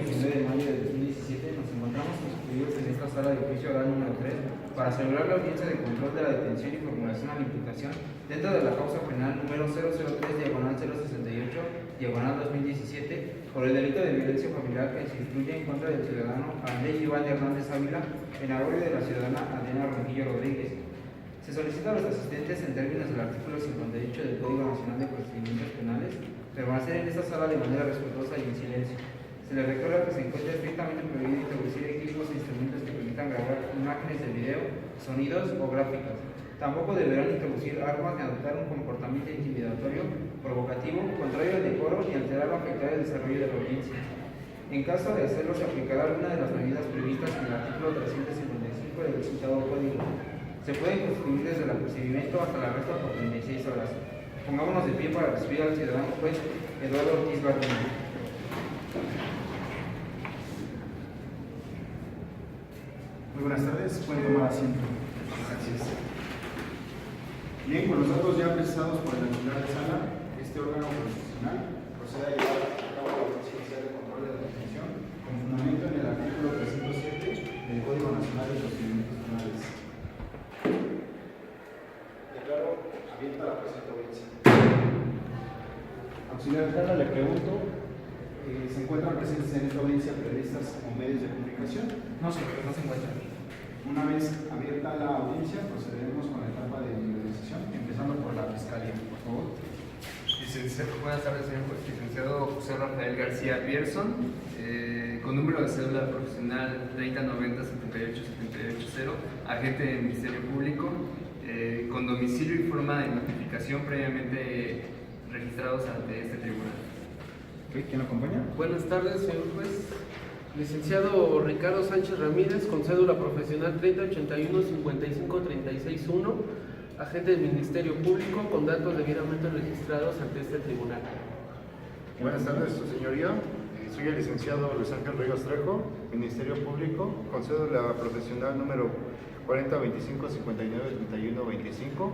19 de mayo de 2017 nos encontramos constituidos en esta sala de juicio oral número 3 para celebrar la audiencia de control de la detención y formulación a la imputación dentro de la causa penal número 003/068/2017 por el delito de violencia familiar que se instruye en contra del ciudadano Andrés Iván Hernández Ávila en agravio de la ciudadana Adriana Ronquillo Rodríguez. Se solicita a los asistentes en términos del artículo 58 del Código Nacional de Procedimientos Penales permanecer en esta sala de manera respetuosa y en silencio. Se les recuerda que se encuentra estrictamente prohibido introducir equipos e instrumentos que permitan grabar imágenes de video, sonidos o gráficas. Tampoco deberán introducir armas ni adoptar un comportamiento intimidatorio, provocativo, contrario al decoro ni alterar o afectar el desarrollo de la audiencia. En caso de hacerlo, se aplicará alguna de las medidas previstas en el artículo 355 del citado código. Se pueden constituir desde el procedimiento hasta el arresto por 36 horas. Pongámonos de pie para recibir al ciudadano juez Eduardo Ortiz Garduño. Muy buenas tardes, pueden tomar asiento. Gracias. Bien, con los datos ya precisados por el titular de sala, este órgano constitucional procede a llevar a cabo la audiencia inicial de control de la detención con fundamento en el artículo 307 del Código Nacional de Procedimientos Penales. Declaro abierta la presente audiencia. Auxiliar de sala, le pregunto, ¿se encuentran presentes en esta audiencia periodistas o medios de comunicación? No, señor, no se encuentran. Una vez abierta la audiencia, procederemos con la etapa de individualización, empezando por la Fiscalía, por favor. Buenas tardes, señor juez. Licenciado José Rafael García Pierson, con número de cédula profesional 3090-78-780, agente del Ministerio Público, con domicilio y forma de notificación previamente registrados ante este tribunal. ¿Quién lo acompaña? Buenas tardes, señor juez. Licenciado Ricardo Sánchez Ramírez, con cédula profesional 3081-5536-1, agente del Ministerio Público, con datos debidamente registrados ante este tribunal. Buenas tardes, su señoría. Soy el licenciado Luis Ángel Ríos Trejo, Ministerio Público, con cédula profesional número 4025-5931-25,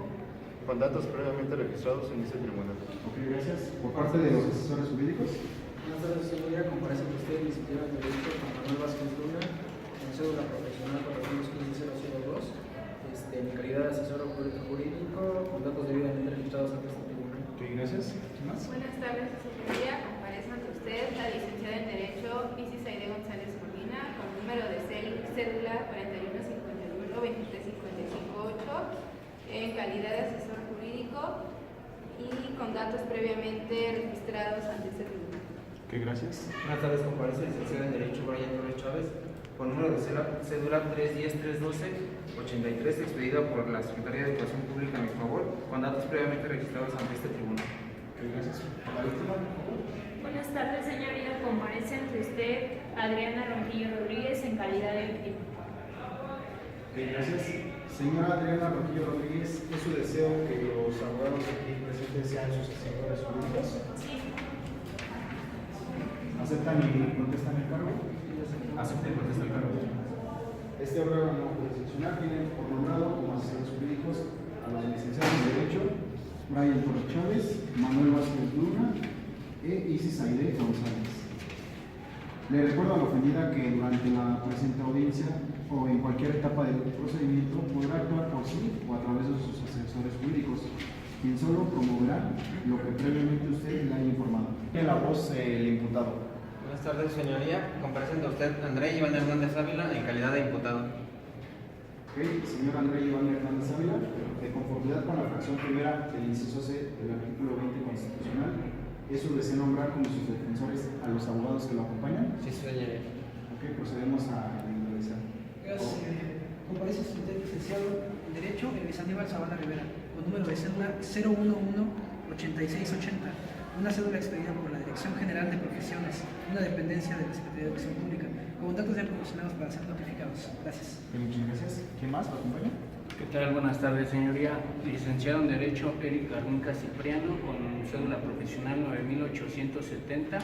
con datos previamente registrados en este tribunal. Ok, gracias. Por parte de los asesores jurídicos. Buenas tardes, señoría. Comparece ante usted el licenciado en Derecho Juan Manuel Vázquez Luna, con cédula profesional 415-002, en calidad de asesor jurídico, con datos debidamente registrados ante este tribunal. Ok, gracias. ¿Qué más? Buenas tardes, su señoría. Comparece ante usted la licenciada en Derecho Isis Aide González Molina, con número de cédula 4151-23558, en calidad de asesor jurídico y con datos previamente registrados ante este tribunal. Ok, gracias. Buenas tardes, comparece el licenciado en Derecho Brian Torres Chávez, con número de cédula 310-312-83, expedida por la Secretaría de Educación Pública a mi favor, con datos previamente registrados ante este tribunal. Ok, gracias. La víctima, por favor. Buenas tardes, señoría. Comparece ante usted Adriana Ronquillo Rodríguez en calidad de víctima. Ok, gracias. Señora Adriana Ronquillo Rodríguez, ¿es su deseo que los abogados aquí presentes sean sus asesores jurídicos? Sí. ¿Aceptan y contestan el cargo? Acepte y contesta el cargo. Este órgano jurisdiccional tiene por nombrado como asesores jurídicos a los licenciados en Derecho Brian Torres Chávez, Manuel Vázquez Luna e Isis Aide González. Le recuerdo a la ofendida que durante la presente audiencia o en cualquier etapa del procedimiento podrá actuar por sí o a través de sus asesores jurídicos, quien solo promoverá lo que previamente usted le haya informado. Tiene la voz el imputado. Buenas tardes, señoría. Comparece ante usted Andrés Iván Hernández Ávila, en calidad de imputado. Ok, señor Andrés Iván Hernández Ávila, de conformidad con la fracción primera del inciso C del artículo 20 constitucional, ¿es su deseo nombrar como sus defensores a los abogados que lo acompañan? Sí, señoría. Ok, procedemos a individualizar. Gracias, señoría. Comparece ante usted el licenciado en Derecho Luis Aníbal Zavala Rivera, con número de cédula 011-8680, una cédula expedida por la Dirección General de Profesiones, una dependencia de la Secretaría de Educación Pública, con datos ya proporcionados para ser notificados. Gracias. Muchas gracias. ¿Quién más lo acompaña? ¿Qué tal? Buenas tardes, señoría. Licenciado en Derecho Eric Garnica Cipriano, con cédula profesional 9870,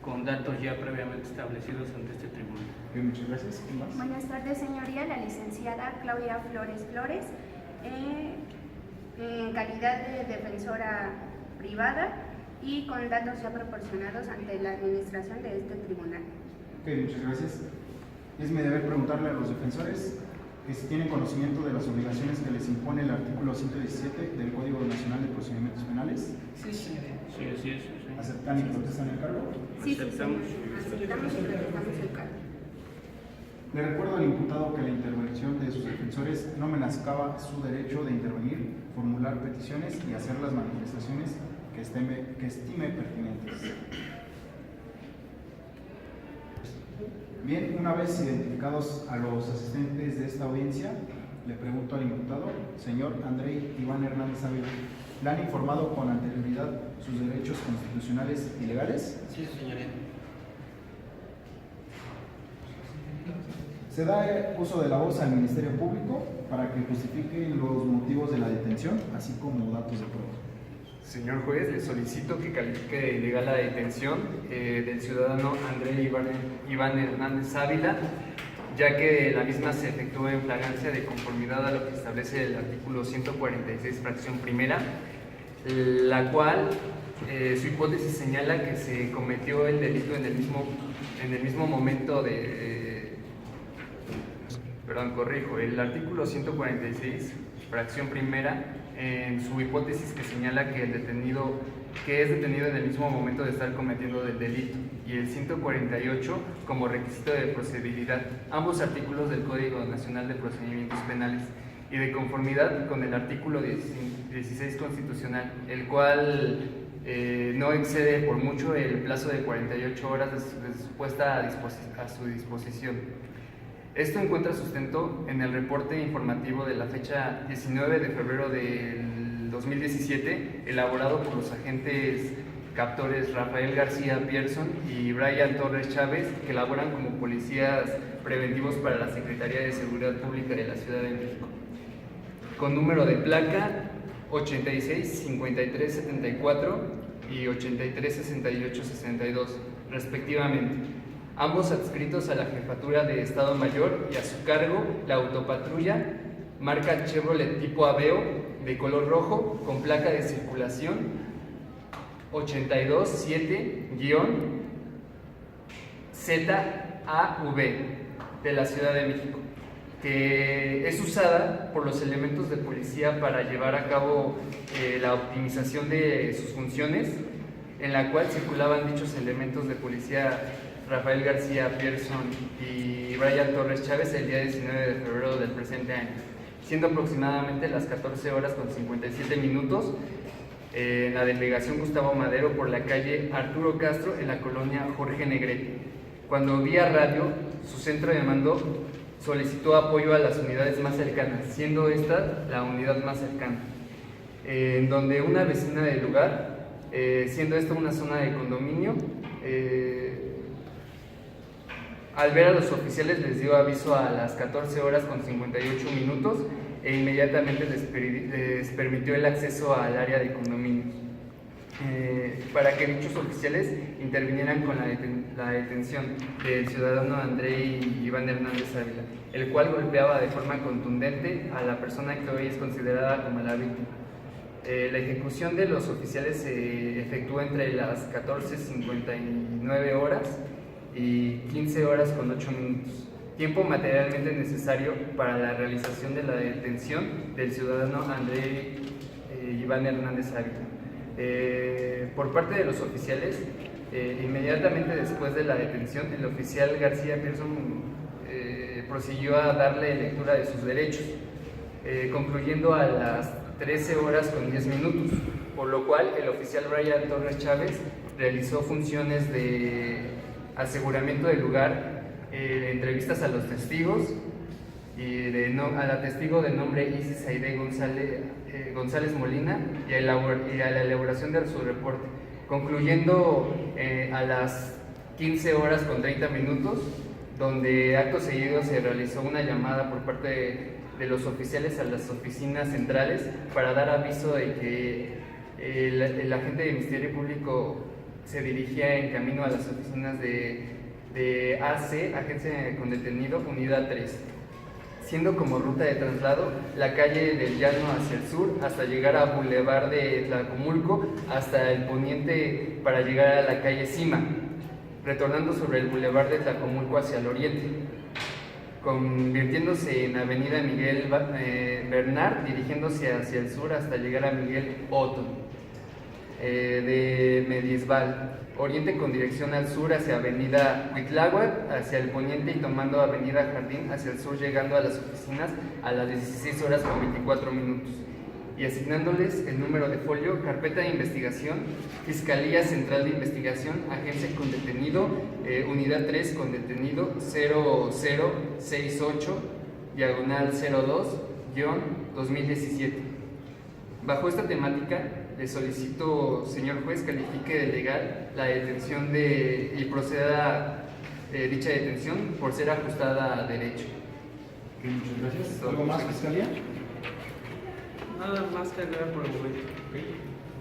con datos ya previamente establecidos ante este tribunal. Muchas gracias. ¿Quién más? Buenas tardes, señoría. La licenciada Claudia Flores Flores, en calidad de defensora privada y con datos ya proporcionados ante la administración de este tribunal. Ok, muchas gracias. Es mi deber preguntarle a los defensores que si tienen conocimiento de las obligaciones que les impone el artículo 117 del Código Nacional de Procedimientos Penales. Sí, señoría. Sí, así es. Sí. ¿Aceptan y protestan el cargo? Sí, sí, Aceptamos. aceptamos y protestamos el cargo. Le recuerdo al imputado que la intervención de sus defensores no menoscaba su derecho de intervenir, formular peticiones y hacer las manifestaciones que estime pertinentes. Bien, una vez identificados a los asistentes de esta audiencia, le pregunto al imputado, señor Andrei Iván Hernández Ávila, ¿le han informado con anterioridad sus derechos constitucionales y legales? Sí, señoría. Se da uso de la voz al Ministerio Público para que justifique los motivos de la detención, así como datos de prueba. Señor juez, le solicito que califique de ilegal la detención del ciudadano Andrei Iván Hernández Ávila, ya que la misma se efectúa en flagrancia de conformidad a lo que establece el artículo 146, fracción primera, la cual su hipótesis señala que se cometió el delito en el mismo momento el artículo 146, fracción primera, en su hipótesis que señala que es detenido en el mismo momento de estar cometiendo el delito, y el 148 como requisito de procedibilidad, ambos artículos del Código Nacional de Procedimientos Penales, y de conformidad con el artículo 16 constitucional, el cual no excede por mucho el plazo de 48 horas puesta a su disposición. Esto encuentra sustento en el reporte informativo de la fecha 19 de febrero del 2017, elaborado por los agentes captores Rafael García Pierson y Brian Torres Chávez, que laboran como policías preventivos para la Secretaría de Seguridad Pública de la Ciudad de México, con número de placa 86 53 74 y 83 68 62, respectivamente, ambos adscritos a la Jefatura de Estado Mayor, y a su cargo la autopatrulla marca Chevrolet tipo Aveo de color rojo con placa de circulación 827-ZAV de la Ciudad de México, que es usada por los elementos de policía para llevar a cabo la optimización de sus funciones, en la cual circulaban dichos elementos de policía Rafael García Pierson y Brian Torres Chávez el día 19 de febrero del presente año, siendo aproximadamente las 14 horas con 57 minutos en la delegación Gustavo Madero por la calle Arturo Castro en la colonia Jorge Negrete, cuando vía radio su centro de mando solicitó apoyo a las unidades más cercanas, siendo esta la unidad más cercana, en donde una vecina del lugar, siendo esta una zona de condominio, al ver a los oficiales les dio aviso a las 14 horas con 58 minutos e inmediatamente les permitió el acceso al área de condominios, para que dichos oficiales intervinieran con la detención del ciudadano Andrei Iván Hernández Ávila, el cual golpeaba de forma contundente a la persona que hoy es considerada como la víctima. La ejecución de los oficiales se efectúa entre las 14:59 horas y 15 horas con 8 minutos, tiempo materialmente necesario para la realización de la detención del ciudadano Andrei Iván Hernández Ávila. Por parte de los oficiales, inmediatamente después de la detención, el oficial García Pierson prosiguió a darle lectura de sus derechos, concluyendo a las 13 horas con 10 minutos, por lo cual el oficial Brian Torres Chávez realizó funciones de aseguramiento del lugar, entrevistas a los testigos y a la testigo de nombre Isis Aide González Molina, y a la elaboración de su reporte, concluyendo a las 15 horas con 30 minutos, donde acto seguido se realizó una llamada por parte de los oficiales a las oficinas centrales para dar aviso de que el agente del Ministerio Público se dirigía en camino a las oficinas de AC, Agencia con Detenido, Unidad 3, siendo como ruta de traslado la calle del Llano hacia el sur hasta llegar a Boulevard de Tlacomulco hasta el poniente para llegar a la calle Cima. retornando sobre el bulevar de Tlacomulco hacia el oriente, convirtiéndose en avenida Miguel Bernard, dirigiéndose hacia el sur hasta llegar a Miguel Otto de Mediesval, oriente con dirección al sur hacia avenida Huitláhuac, hacia el poniente y tomando avenida Jardín hacia el sur, llegando a las oficinas a las 16 horas con 24 minutos y asignándoles el número de folio, carpeta de investigación, Fiscalía Central de Investigación, agencia con detenido, unidad 3 con detenido 0068, diagonal 02-2017. Bajo esta temática, le solicito, señor juez, califique de legal la detención y proceda dicha detención por ser ajustada a derecho. Muchas gracias. ¿Algo más, Fiscalía? Nada más que agregar por el momento.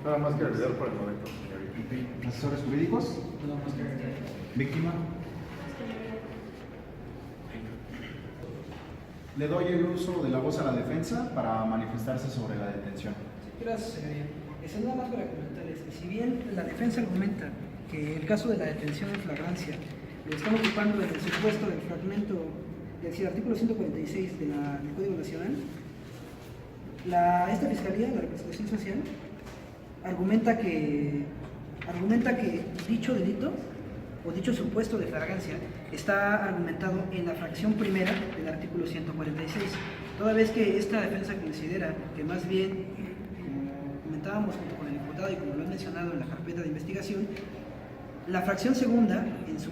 Nada más que agregar por el momento, señorita. ¿Asesores jurídicos? Nada más que agregar. ¿Víctima? Le doy el uso de la voz a la defensa para manifestarse sobre la detención. Gracias, señoría. Nada más para comentarles que si bien la defensa argumenta que el caso de la detención en flagrancia lo están ocupando en el supuesto del fragmento, es decir, artículo 146 del Código Nacional, esta Fiscalía, la representación social, argumenta que dicho delito o dicho supuesto de flagrancia está argumentado en la fracción primera del artículo 146, toda vez que esta defensa considera que más bien, comentábamos junto con el imputado y como lo he mencionado en la carpeta de investigación, la fracción segunda, en su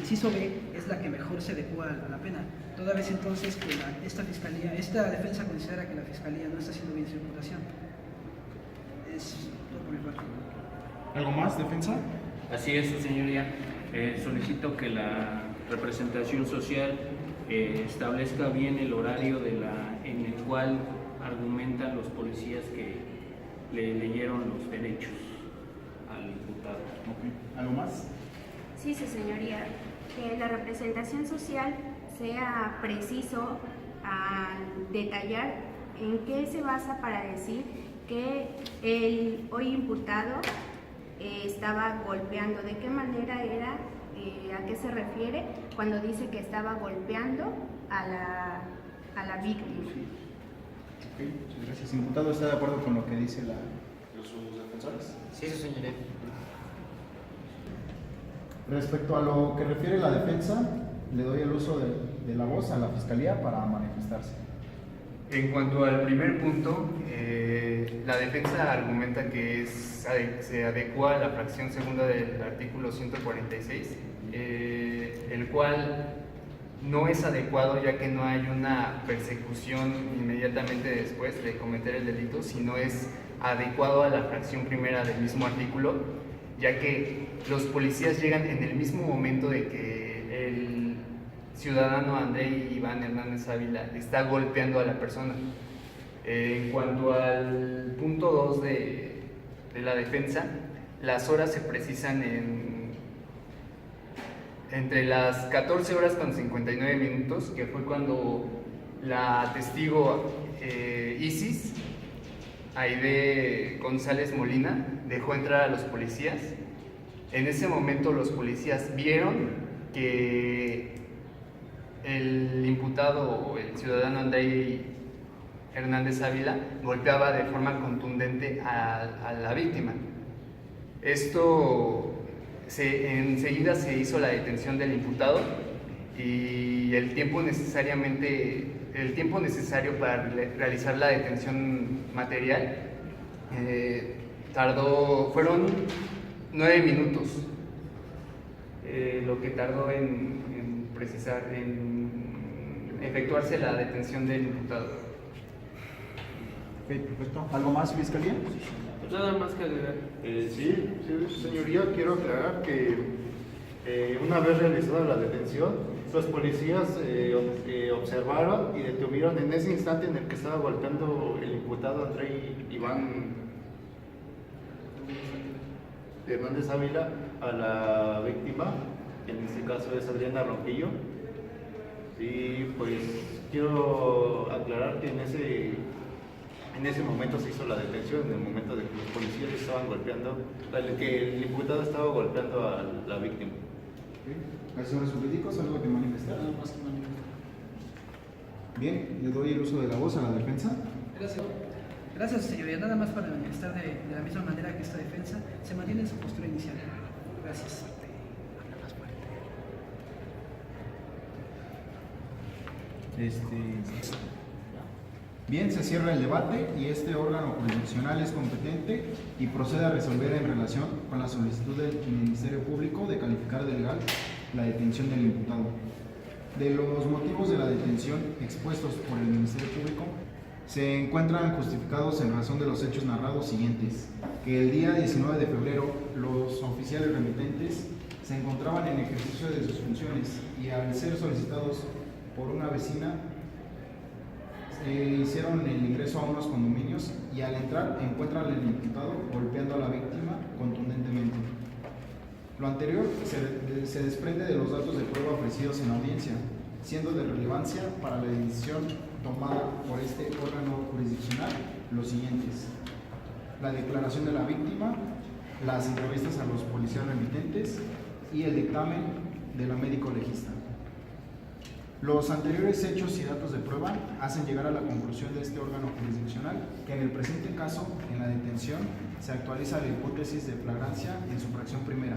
inciso B, es la que mejor se adecua a la pena, toda vez entonces que esta defensa considera que la Fiscalía no está haciendo bien su imputación. Es todo por mi parte. ¿Algo más, defensa? Así es, su señoría. Solicito que la representación social establezca bien el horario en el cual argumentan los policías que le leyeron los derechos al imputado. Okay. ¿Algo más? Sí, su señoría. Que la representación social sea preciso al detallar en qué se basa para decir que el hoy imputado estaba golpeando, de qué manera era, a qué se refiere cuando dice que estaba golpeando a la víctima. Okay, muchas gracias. ¿El imputado está de acuerdo con lo que dice los defensores? Sí, su señoría. Respecto a lo que refiere la defensa, le doy el uso de la voz a la Fiscalía para manifestarse. En cuanto al primer punto, la defensa argumenta que se adecua a la fracción segunda del artículo 146, el cual no es adecuado ya que no hay una persecución inmediatamente después de cometer el delito, sino es adecuado a la fracción primera del mismo artículo, ya que los policías llegan en el mismo momento de que el ciudadano Andrei Iván Hernández Ávila está golpeando a la persona. En cuanto al punto 2 de la defensa, las horas se precisan entre las 14 horas con 59 minutos, que fue cuando la testigo Isis Aide González Molina dejó entrar a los policías. En ese momento los policías vieron que el imputado o el ciudadano Andrei Hernández Ávila golpeaba de forma contundente a la víctima. Esto enseguida se hizo la detención del imputado y el tiempo necesario para realizar la detención material fueron 9 minutos, lo que tardó en efectuarse la detención del imputado. Ok, perfecto. ¿Algo más, Fiscalía? Nada más que agregar. Sí, señoría, quiero aclarar que una vez realizada la detención, los policías observaron y detuvieron en ese instante en el que estaba golpeando el imputado Andrei Iván Hernández Ávila a la víctima, que en este caso es Adriana Ronquillo. Y pues quiero aclarar que en ese momento se hizo la detención, en el momento de que los policías estaban golpeando, que el imputado estaba golpeando a la víctima. Asesores jurídicos, ¿algo que manifestar? Nada más que manifestar. Bien, le doy el uso de la voz a la defensa. Gracias. Gracias, señoría. Nada más para manifestar de la misma manera que esta defensa se mantiene en su postura inicial. Gracias. Bien, se cierra el debate y este órgano jurisdiccional es competente y procede a resolver en relación con la solicitud del Ministerio Público de calificar de legal la detención del imputado. De los motivos de la detención expuestos por el Ministerio Público, se encuentran justificados en razón de los hechos narrados siguientes: que el día 19 de febrero los oficiales remitentes se encontraban en ejercicio de sus funciones y al ser solicitados por una vecina hicieron el ingreso a unos condominios y al entrar encuentran al imputado golpeando a la víctima contundentemente. Lo anterior se desprende de los datos de prueba ofrecidos en audiencia, siendo de relevancia para la decisión tomada por este órgano jurisdiccional los siguientes: la declaración de la víctima, las entrevistas a los policías remitentes y el dictamen de la médico legista. Los anteriores hechos y datos de prueba hacen llegar a la conclusión de este órgano jurisdiccional que en el presente caso, en la detención, se actualiza la hipótesis de flagrancia en su fracción primera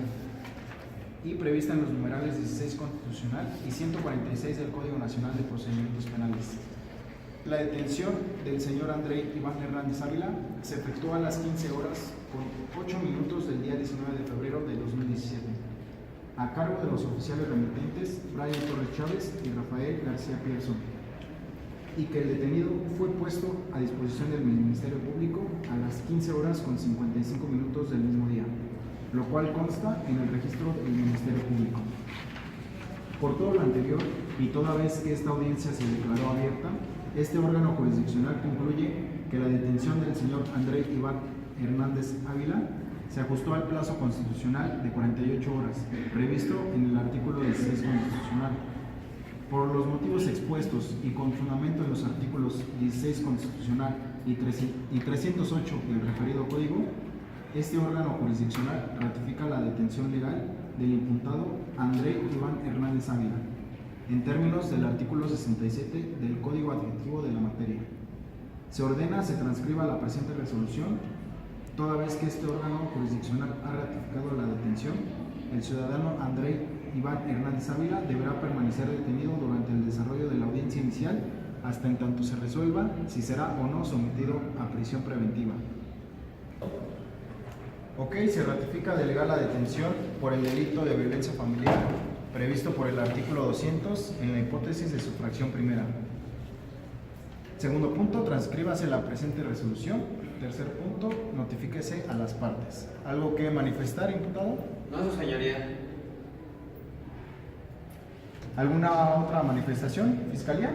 y prevista en los numerales 16 constitucional y 146 del Código Nacional de Procedimientos Penales. La detención del señor André Iván Hernández Ávila se efectuó a las 15 horas con 8 minutos del día 19 de febrero de 2017, a cargo de los oficiales remitentes Brian Torres Chávez y Rafael García Pierson, y que el detenido fue puesto a disposición del Ministerio Público a las 15 horas con 55 minutos del mismo día, lo cual consta en el registro del Ministerio Público. Por todo lo anterior, y toda vez que esta audiencia se declaró abierta, este órgano jurisdiccional concluye que la detención del señor André Iván Hernández Ávila se ajustó al plazo constitucional de 48 horas, previsto en el artículo 16 constitucional. Por los motivos expuestos y con fundamento en los artículos 16 constitucional y 308 del referido código, este órgano jurisdiccional ratifica la detención legal del imputado André Iván Hernández Ávila, en términos del artículo 67 del Código Adjetivo de la materia. Se ordena se transcriba la presente resolución. Toda vez que este órgano jurisdiccional ha ratificado la detención, el ciudadano André Iván Hernández Ávila deberá permanecer detenido durante el desarrollo de la audiencia inicial hasta en tanto se resuelva si será o no sometido a prisión preventiva. Ok, se ratifica de legal la detención por el delito de violencia familiar previsto por el artículo 200 en la hipótesis de su fracción primera. Segundo punto, transcríbase la presente resolución. Tercer punto, notifíquese a las partes. ¿Algo que manifestar, imputado? No, su señoría. ¿Alguna otra manifestación, fiscalía?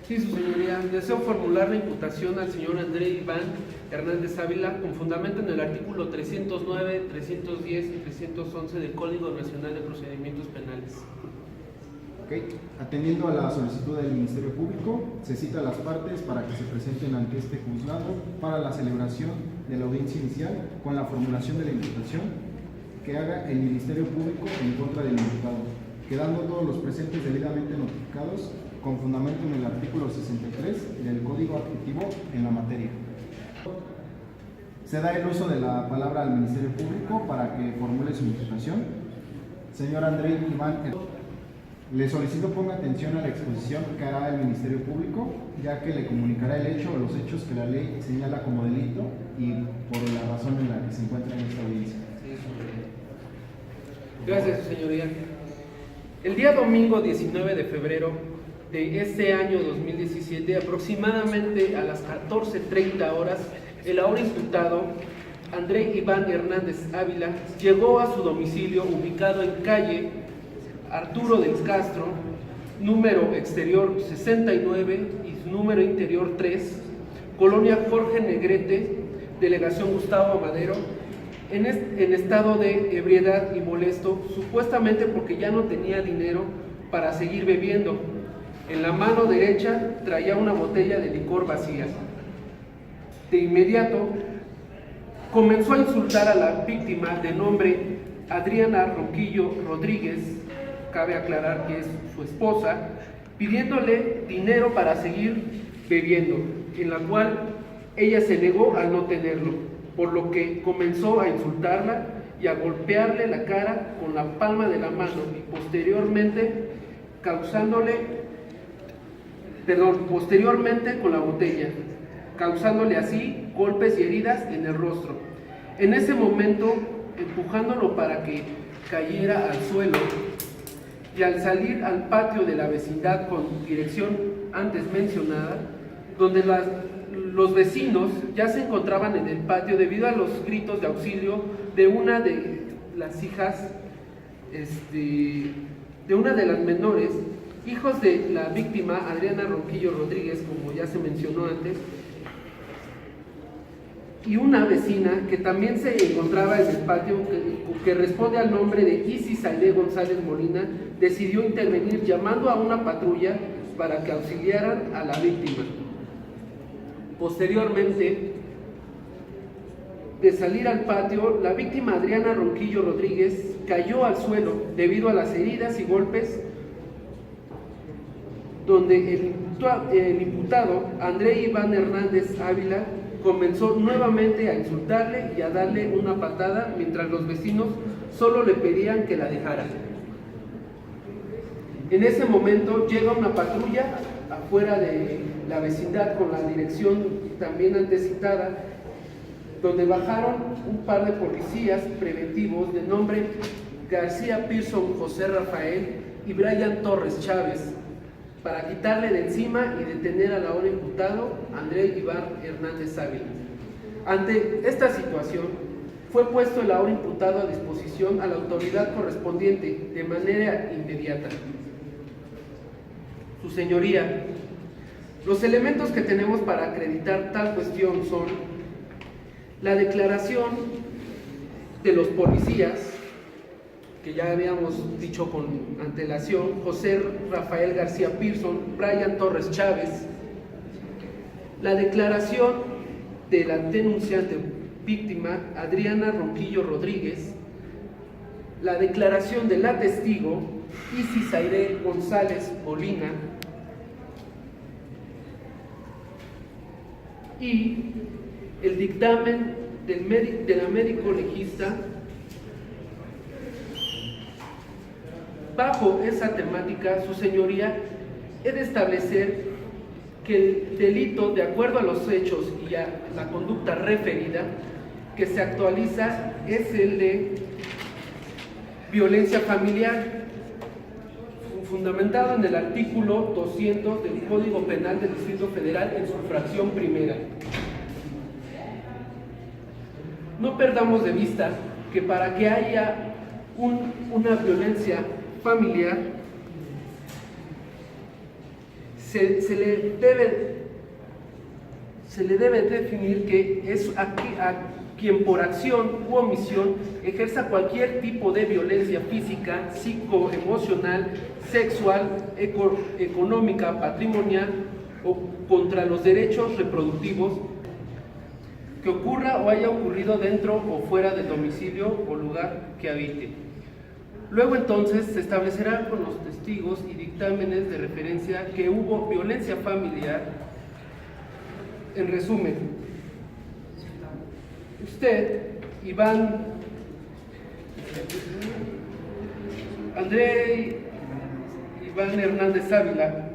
Sí, su señoría. Deseo formular la imputación al señor André Iván Hernández Ávila con fundamento en el artículo 309, 310 y 311 del Código Nacional de Procedimientos Penales. Okay. Atendiendo a la solicitud del Ministerio Público, se cita a las partes para que se presenten ante este juzgado para la celebración de la audiencia inicial con la formulación de la imputación que haga el Ministerio Público en contra del imputado, quedando todos los presentes debidamente notificados con fundamento en el artículo 63 del Código Adjetivo en la materia. Se da el uso de la palabra al Ministerio Público para que formule su imputación. Señor André Iván, le solicito ponga atención a la exposición que hará el Ministerio Público, ya que le comunicará el hecho o los hechos que la ley señala como delito y por la razón en la que se encuentra en esta audiencia. Gracias, su señoría. El día domingo 19 de febrero de este año 2017, aproximadamente a las 14:30 horas, el ahora imputado André Iván Hernández Ávila llegó a su domicilio ubicado en calle Arturo del Castro, número exterior 69 y número interior 3, Colonia Jorge Negrete, Delegación Gustavo Amadero, en estado de ebriedad y molesto, supuestamente porque ya no tenía dinero para seguir bebiendo. En la mano derecha traía una botella de licor vacía. De inmediato comenzó a insultar a la víctima de nombre Adriana Ronquillo Rodríguez, cabe aclarar que es su esposa, pidiéndole dinero para seguir bebiendo, en la cual ella se negó al no tenerlo, por lo que comenzó a insultarla y a golpearle la cara con la palma de la mano y posteriormente con la botella, causándole así golpes y heridas en el rostro. En ese momento, empujándolo para que cayera al suelo, y al salir al patio de la vecindad con dirección antes mencionada, donde los vecinos ya se encontraban en el patio debido a los gritos de auxilio de una de las hijas, de una de las menores, hijos de la víctima Adriana Ronquillo Rodríguez, como ya se mencionó antes, y una vecina que también se encontraba en el patio, que responde al nombre de Isis Aide González Molina, decidió intervenir llamando a una patrulla para que auxiliaran a la víctima. Posteriormente, de salir al patio, la víctima Adriana Ronquillo Rodríguez cayó al suelo debido a las heridas y golpes, donde el imputado André Iván Hernández Ávila comenzó nuevamente a insultarle y a darle una patada, mientras los vecinos solo le pedían que la dejara. En ese momento llega una patrulla afuera de la vecindad con la dirección también antes citada, donde bajaron un par de policías preventivos de nombre García Pearson José Rafael y Brian Torres Chávez, para quitarle de encima y detener al ahora imputado André Iván Hernández Ávila. Ante esta situación, fue puesto el ahora imputado a disposición a la autoridad correspondiente de manera inmediata. Su señoría, los elementos que tenemos para acreditar tal cuestión son la declaración de los policías, que ya habíamos dicho con antelación, José Rafael García Pearson, Brian Torres Chávez, la declaración de la denunciante víctima Adriana Ronquillo Rodríguez, la declaración de la testigo Isis Aide González Molina y el dictamen de la médico legista. Bajo esa temática, su señoría, he de establecer que el delito, de acuerdo a los hechos y a la conducta referida, que se actualiza es el de violencia familiar, fundamentado en el artículo 200 del Código Penal del Distrito Federal en su fracción primera. No perdamos de vista que para que haya una violencia familiar, se le debe definir que es a quien por acción u omisión ejerza cualquier tipo de violencia física, psicoemocional, sexual, económica, patrimonial o contra los derechos reproductivos, que ocurra o haya ocurrido dentro o fuera del domicilio o lugar que habite. Luego entonces se establecerá con los testigos y dictámenes de referencia que hubo violencia familiar. En resumen, usted, André Iván Hernández Ávila,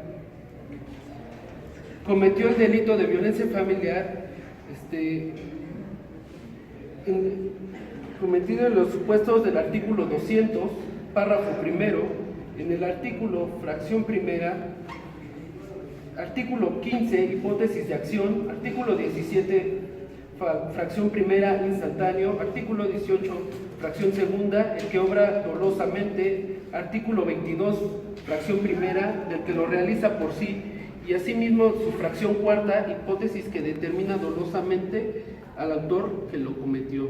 cometió el delito de violencia familiar cometido en los supuestos del artículo 200, párrafo primero, en el artículo fracción primera, artículo 15, hipótesis de acción, artículo 17, fracción primera, instantáneo, artículo 18, fracción segunda, el que obra dolosamente, artículo 22, fracción primera, del que lo realiza por sí, y asimismo su fracción cuarta, hipótesis que determina dolosamente al autor que lo cometió.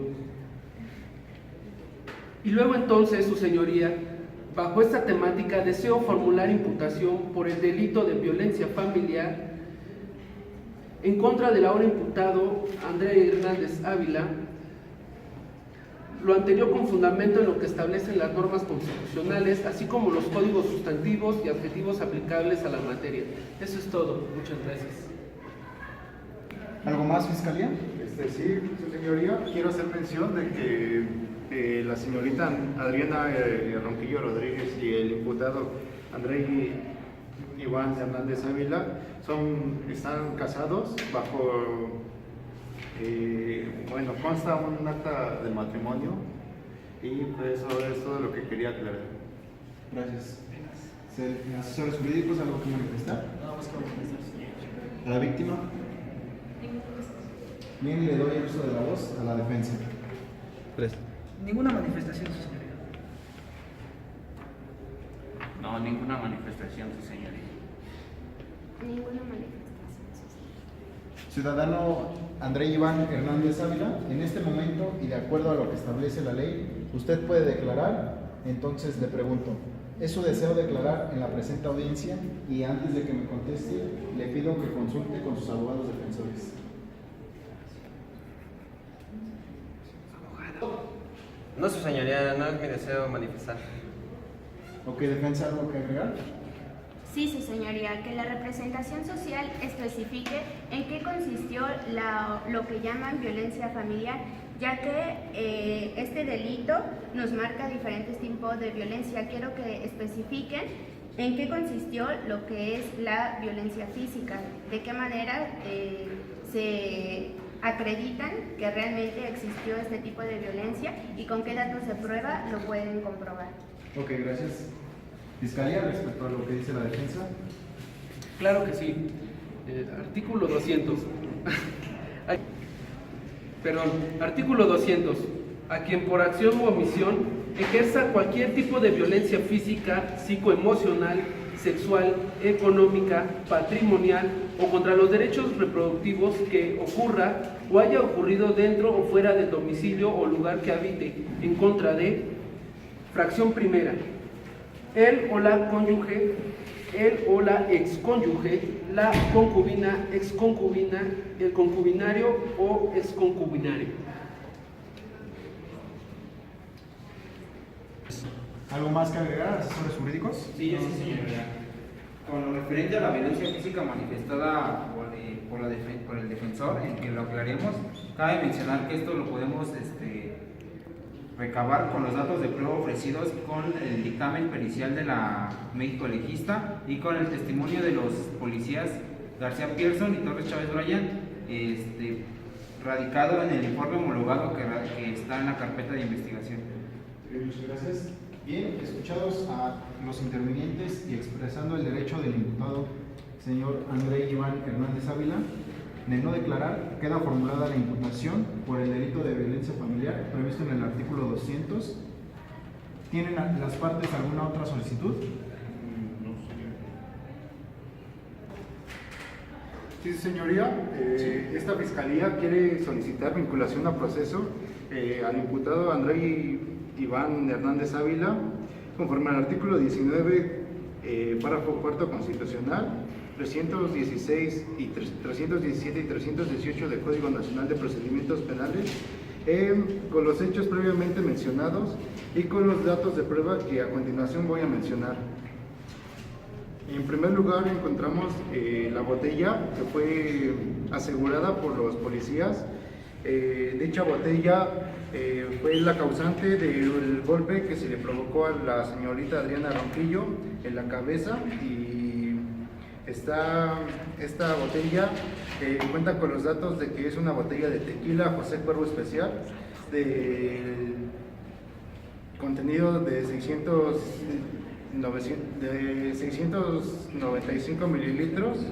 Y luego entonces, su señoría, bajo esta temática deseo formular imputación por el delito de violencia familiar en contra del ahora imputado André Hernández Ávila, lo anterior con fundamento en lo que establecen las normas constitucionales, así como los códigos sustantivos y adjetivos aplicables a la materia. Eso es todo. Muchas gracias. ¿Algo más, Fiscalía? Sí, su señoría, quiero hacer mención de que la señorita Adriana Ronquillo Rodríguez y el imputado Andrei Iván Hernández Ávila están casados bajo, consta un acta de matrimonio, y pues eso es todo lo que quería aclarar. Gracias. ¿Asesores jurídicos, algo que manifestar? Nada más que manifestar, señor. ¿A la víctima? Bien, le doy el uso de la voz a la defensa. Ninguna manifestación, su señoría. No, ninguna manifestación, su señoría. Ninguna manifestación. Ciudadano Andrei Iván Hernández Ávila, en este momento y de acuerdo a lo que establece la ley, usted puede declarar. Entonces le pregunto, ¿es su deseo declarar en la presente audiencia? Y antes de que me conteste, le pido que consulte con sus abogados defensores. No, su señoría, no es mi deseo manifestar. Ok, defensa, ¿algo que agregar? Sí, su señoría, que la representación social especifique en qué consistió lo que llaman violencia familiar, ya que este delito nos marca diferentes tipos de violencia. Quiero que especifiquen en qué consistió lo que es la violencia física, de qué manera se acreditan que realmente existió este tipo de violencia y con qué datos de prueba lo pueden comprobar. Ok, gracias. Fiscalía, respecto a lo que dice la defensa. Claro que sí. Artículo 200. Artículo 200. A quien por acción u omisión ejerza cualquier tipo de violencia física, psicoemocional, sexual, económica, patrimonial o contra los derechos reproductivos que ocurra o haya ocurrido dentro o fuera del domicilio o lugar que habite, en contra de, fracción primera, él o la cónyuge, él o la excónyuge, la concubina, exconcubina, el concubinario o exconcubinario. ¿Algo más que agregar, asesores jurídicos? Sí, señoría. Con lo referente a la violencia física manifestada por el defensor, en que lo aclaremos, cabe mencionar que esto lo podemos recabar con los datos de prueba ofrecidos con el dictamen pericial de la médico legista y con el testimonio de los policías García Pierson y Torres Chávez Bryan, radicado en el informe homologado que está en la carpeta de investigación. Muchas gracias. Bien, escuchados a los intervinientes y expresando el derecho del imputado, señor Andrei Iván Hernández Ávila, de no declarar, queda formulada la imputación por el delito de violencia familiar previsto en el artículo 200. ¿Tienen las partes alguna otra solicitud? Sí, señoría, esta fiscalía quiere solicitar vinculación a proceso al imputado Andrei Iván Hernández Ávila, conforme al artículo 19, párrafo cuarto constitucional, 316 y 317 y 318 del Código Nacional de Procedimientos Penales, con los hechos previamente mencionados y con los datos de prueba que a continuación voy a mencionar. En primer lugar encontramos la botella que fue asegurada por los policías. Dicha botella fue la causante del golpe que se le provocó a la señorita Adriana Ronquillo en la cabeza, y esta botella cuenta con los datos de que es una botella de tequila José Cuervo Especial, del contenido de 695 mililitros.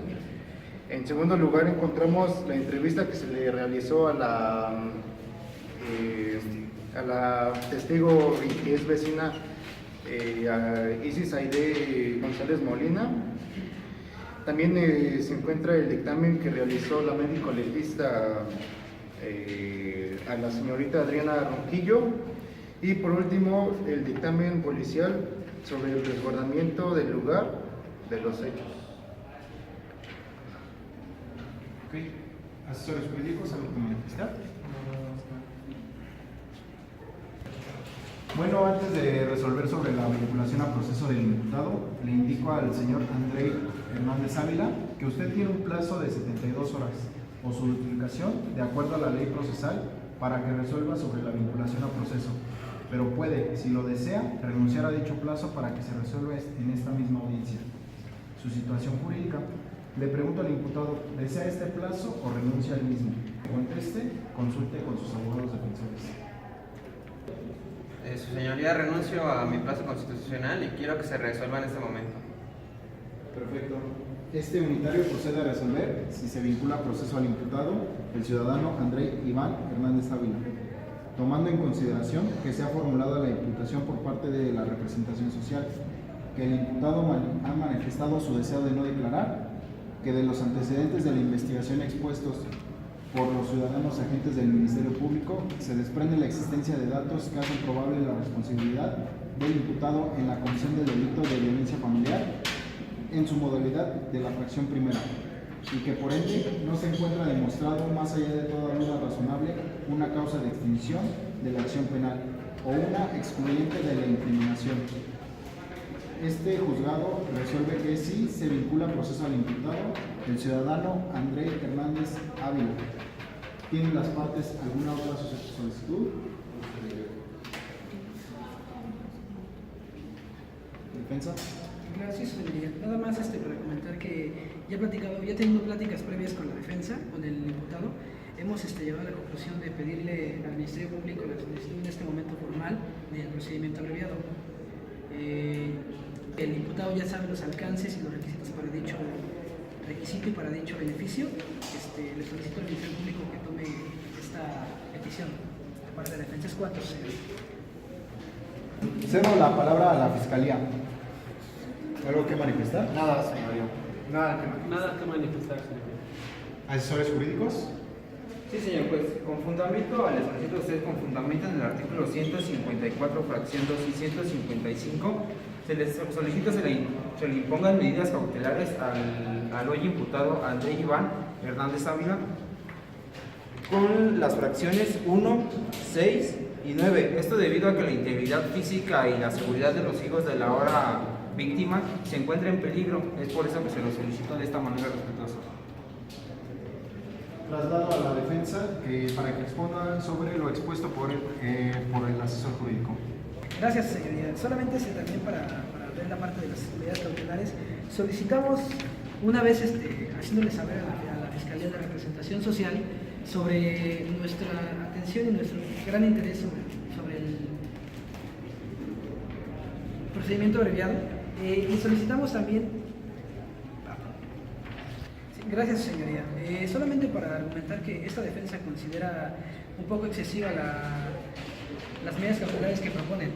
En segundo lugar encontramos la entrevista que se le realizó a la testigo que es vecina, a Isis Aide González Molina. También se encuentra el dictamen que realizó la médico legista a la señorita Adriana Ronquillo. Y por último, el dictamen policial sobre el resguardamiento del lugar de los hechos. Ok. ¿Asesores jurídicos, algo que manifestar? Bueno, antes de resolver sobre la vinculación a proceso del imputado, le indico al señor Andrei Hernández Ávila que usted tiene un plazo de 72 horas o su duplicación de acuerdo a la ley procesal para que resuelva sobre la vinculación a proceso, pero puede, si lo desea, renunciar a dicho plazo para que se resuelva en esta misma audiencia. Su situación jurídica. Le pregunto al imputado, ¿desea este plazo o renuncia al mismo? Conteste, consulte con sus abogados defensores. Su señoría, renuncio a mi plazo constitucional y quiero que se resuelva en este momento. Perfecto. Este unitario procede a resolver si se vincula a proceso al imputado, el ciudadano Andrei Iván Hernández Ávila, tomando en consideración que se ha formulado la imputación por parte de la representación social, que el imputado ha manifestado su deseo de no declarar, que de los antecedentes de la investigación expuestos por los ciudadanos agentes del Ministerio Público se desprende la existencia de datos que hacen probable la responsabilidad del imputado en la comisión del delito de violencia familiar en su modalidad de la fracción primera, y que por ende no se encuentra demostrado, más allá de toda duda razonable, una causa de extinción de la acción penal o una excluyente de la incriminación. Este juzgado resuelve que sí se vincula a proceso al imputado, el ciudadano Andrei Hernández Ávila. ¿Tienen las partes alguna otra solicitud? ¿Defensa? Gracias, señoría. Nada más para comentar que ya he tenido pláticas previas con la defensa, con el imputado. Hemos llegado a la conclusión de pedirle al Ministerio Público la solicitud en este momento formal del procedimiento abreviado. El imputado ya sabe los alcances y los requisitos para dicho requisito y para dicho beneficio. Le solicito al Ministerio Público que tome esta petición de parte de la defensa. Es 4. Cedo la palabra a la Fiscalía. ¿Algo que manifestar? Nada, señoría. Nada que manifestar, señor. ¿Asesores jurídicos? Sí, señor juez. Con fundamento, le solicito a usted con fundamento en el artículo 154, fracción 2 y 155, se les solicita se le impongan medidas cautelares al hoy imputado Andrei Iván Hernández Ávila con las fracciones 1, 6 y 9. Esto debido a que la integridad física y la seguridad de los hijos de la ahora víctima se encuentra en peligro. Es por eso que se lo solicito de esta manera respetuosa. Traslado a la defensa para que exponga sobre lo expuesto por el asesor jurídico. Gracias, señoría. Solamente también para ver la parte de las medidas cautelares, solicitamos una vez haciéndole saber a la Fiscalía de Representación Social sobre nuestra atención y nuestro gran interés sobre el procedimiento abreviado, y solicitamos también. Gracias, señoría. Solamente para argumentar que esta defensa considera un poco excesiva las medidas cautelares que propone.